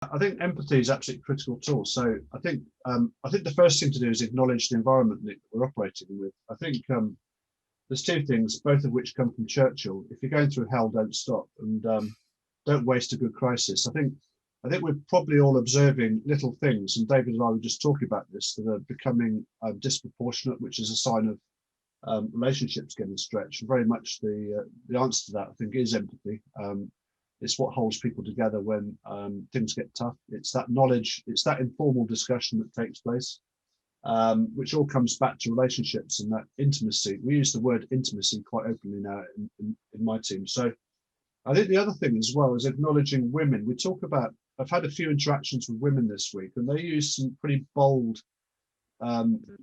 I think empathy is absolutely critical tool. So I think the first thing to do is acknowledge the environment that we're operating with. I think there's two things, both of which come from Churchill. If you're going through hell, don't stop, and don't waste a good crisis. I think we're probably all observing little things, and David and I were just talking about this, that are becoming disproportionate, which is a sign of relationships getting stretched. Very much the answer to that, I think, is empathy. It's what holds people together when things get tough. It's that knowledge, it's that informal discussion that takes place, which all comes back to relationships and that intimacy. We use the word intimacy quite openly now in my team. So I think the other thing as well is acknowledging women. We talk about, I've had a few interactions with women this week, and they use some pretty bold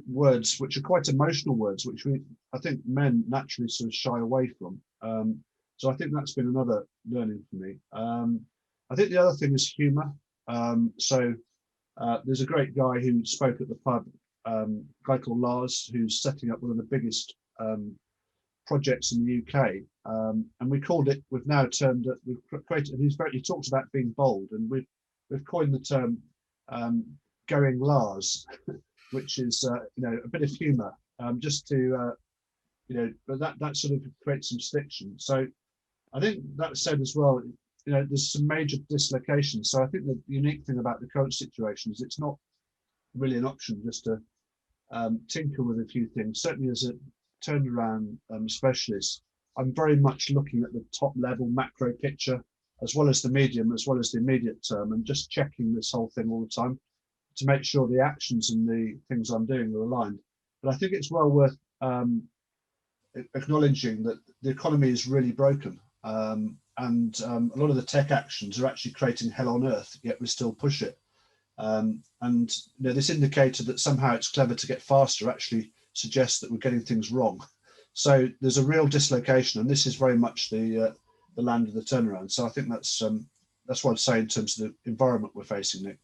words, which are quite emotional words, which I think men naturally sort of shy away from. So I think that's been another learning for me. I think the other thing is humour. There's a great guy who spoke at the pub, a guy called Lars, who's setting up one of the biggest projects in the UK, and we called it. We've now termed it. We've created. He talks about being bold, and we've coined the term "going Lars," which is a bit of humour, just to but that sort of creates some stiction. So I think that said as well, there's some major dislocations. So I think the unique thing about the current situation is it's not really an option just to tinker with a few things. Certainly as a turnaround specialist, I'm very much looking at the top level macro picture, as well as the medium, as well as the immediate term, and just checking this whole thing all the time to make sure the actions and the things I'm doing are aligned. But I think it's well worth acknowledging that the economy is really broken, and a lot of the tech actions are actually creating hell on earth, yet we still push it. And this indicator that somehow it's clever to get faster actually suggests that we're getting things wrong. So there's a real dislocation, and this is very much the land of the turnaround. So I think that's what I'd say in terms of the environment we're facing, Nick.